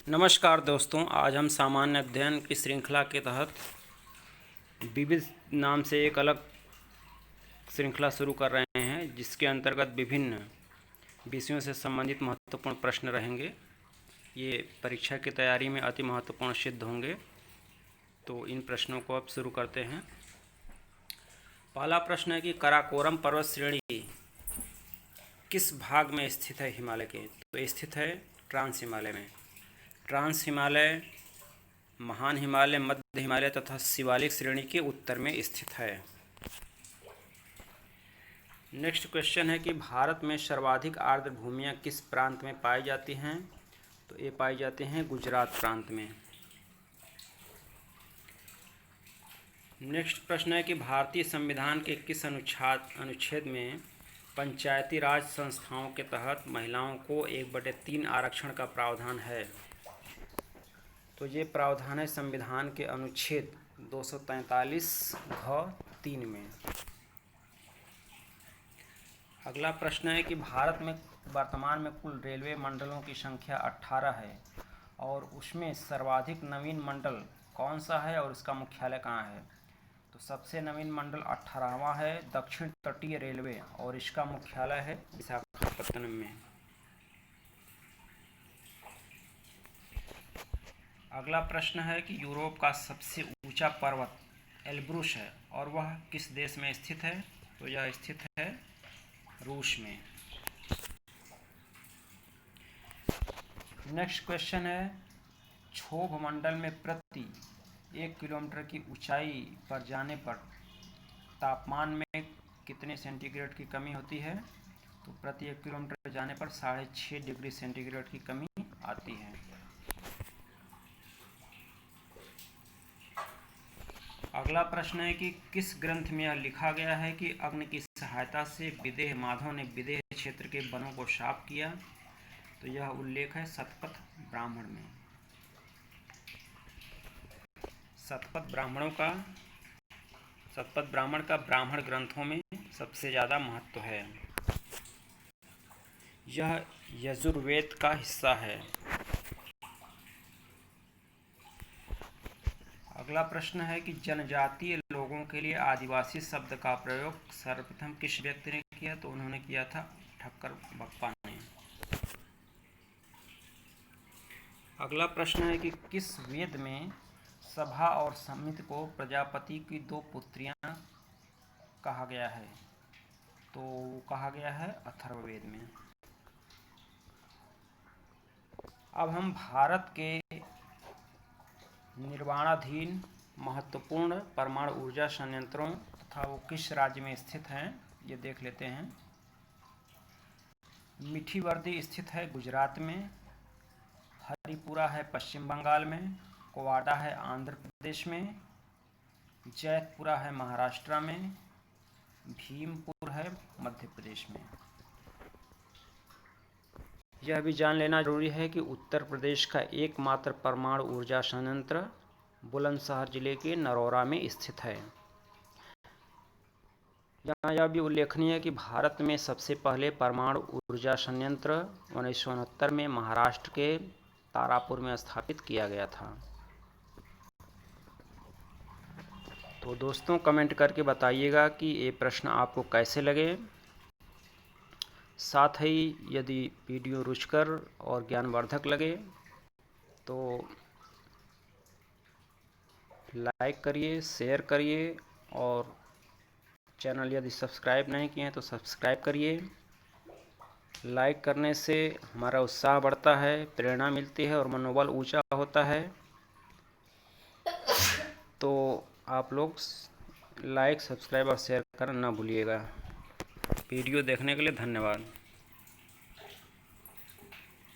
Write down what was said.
नमस्कार दोस्तों, आज हम सामान्य अध्ययन की श्रृंखला के तहत विविध नाम से एक अलग श्रृंखला शुरू कर रहे हैं, जिसके अंतर्गत विभिन्न विषयों से संबंधित महत्वपूर्ण प्रश्न रहेंगे। ये परीक्षा की तैयारी में अति महत्वपूर्ण सिद्ध होंगे। तो इन प्रश्नों को अब शुरू करते हैं। पहला प्रश्न है कि काराकोरम पर्वत श्रेणी किस भाग में स्थित है हिमालय के? तो स्थित है ट्रांस हिमालय में। ट्रांस हिमालय, महान हिमालय, मध्य हिमालय तथा शिवालिक श्रेणी के उत्तर में स्थित है। नेक्स्ट क्वेश्चन है कि भारत में सर्वाधिक आर्द्र भूमियां किस प्रांत में पाई जाती हैं? तो ये पाई जाती हैं गुजरात प्रांत में। नेक्स्ट प्रश्न है कि भारतीय संविधान के किस अनुच्छेद में पंचायती राज संस्थाओं के तहत महिलाओं को 1/3 आरक्षण का प्रावधान है? तो ये प्रावधान है संविधान के अनुच्छेद 243(घ)(3) में। अगला प्रश्न है कि भारत में वर्तमान में कुल रेलवे मंडलों की संख्या 18 है और उसमें सर्वाधिक नवीन मंडल कौन सा है और इसका मुख्यालय कहाँ है? तो सबसे नवीन मंडल 18वां है दक्षिण तटीय रेलवे और इसका मुख्यालय है विशाखापत्तनम में। अगला प्रश्न है कि यूरोप का सबसे ऊंचा पर्वत एल्ब्रुस है और वह किस देश में स्थित है? तो यह स्थित है रूस में। नेक्स्ट क्वेश्चन है क्षोभ मंडल में प्रति 1 किलोमीटर की ऊंचाई पर जाने पर तापमान में कितने सेंटीग्रेड की कमी होती है? तो प्रति 1 किलोमीटर जाने पर 6.5 डिग्री सेंटीग्रेड की कमी आती है। अगला प्रश्न है कि किस ग्रंथ में यह लिखा गया है कि अग्नि की सहायता से विदेह माधव ने विदेह क्षेत्र के वनों को साफ किया? तो यह उल्लेख है शतपथ ब्राह्मण में। शतपथ ब्राह्मण का ब्राह्मण ग्रंथों में सबसे ज़्यादा महत्व है। यह यजुर्वेद का हिस्सा है। अगला प्रश्न है कि जनजातीय लोगों के लिए आदिवासी शब्द का प्रयोग सर्वप्रथम किस व्यक्ति ने किया? तो उन्होंने किया था ठक्कर बप्पा ने। अगला प्रश्न है कि किस वेद में सभा और समिति को प्रजापति की 2 पुत्रियां कहा गया है? तो कहा गया है अथर्ववेद में। अब हम भारत के निर्माणाधीन महत्वपूर्ण परमाणु ऊर्जा संयंत्रों तथा वो किस राज्य में स्थित हैं ये देख लेते हैं। मिठीवर्दी स्थित है गुजरात में, हरिपुरा है पश्चिम बंगाल में, कोवाडा है आंध्र प्रदेश में, जैतपुरा है महाराष्ट्र में, भीमपुर है मध्य प्रदेश में। यह भी जान लेना जरूरी है कि उत्तर प्रदेश का एकमात्र परमाणु ऊर्जा संयंत्र बुलंदशहर जिले के नरौरा में स्थित है। यहाँ यह भी उल्लेखनीय है कि भारत में सबसे पहले परमाणु ऊर्जा संयंत्र 1969 में महाराष्ट्र के तारापुर में स्थापित किया गया था। तो दोस्तों कमेंट करके बताइएगा कि ये प्रश्न आपको कैसे लगे। साथ ही यदि वीडियो रुचिकर और ज्ञानवर्धक लगे तो लाइक करिए, शेयर करिए और चैनल यदि सब्सक्राइब नहीं किए हैं तो सब्सक्राइब करिए। लाइक करने से हमारा उत्साह बढ़ता है, प्रेरणा मिलती है और मनोबल ऊंचा होता है। तो आप लोग लाइक, सब्सक्राइब और शेयर करना न भूलिएगा। वीडियो देखने के लिए धन्यवाद।